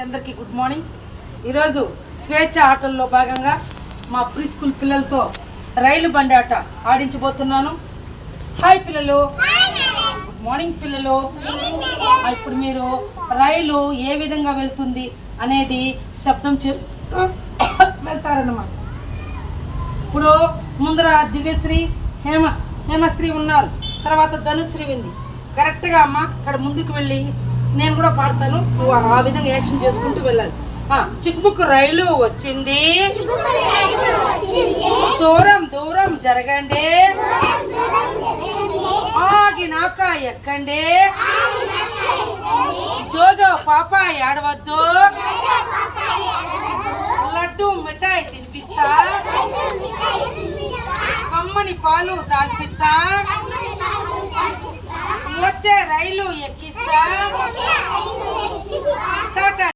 అందరికీ good morning. ఈరోజు స్వేచ్ఛ ఆటల్లో భాగంగా మా ప్రీ స్కూల్ పిల్లలతో రైలు బండి ఆట ఆడించబోతున్నాను. హాయ్ పిల్లలు, గుడ్ మార్నింగ్ పిల్లలు. ఇప్పుడు మీరు రైలు ఏ విధంగా వెళ్తుంది అనేది శబ్దం చేస్తూ వెళ్తారన్నమాట. ఇప్పుడు ముందర దివ్యశ్రీ, హేమశ్రీ ఉన్నారు, తర్వాత ధనుశ్రీ ఉంది. కరెక్ట్గా అమ్మ ఇక్కడ ముందుకు వెళ్ళి నేను కూడా పాడతాను, నువ్వు ఆ విధంగా యాక్షన్ చేసుకుంటూ వెళ్ళాలి. చిక్కుముక్కు రైలు వచ్చింది, దూరం దూరం జరగండి, ఆగినాక ఎక్కండి, జోజో పాప ఏడవద్దు, లడ్డు మిఠాయి తినిపిస్తా, కమ్మని పాలు తాగిపిస్తా, వచ్చే రైలు ఎక్కిస్తా.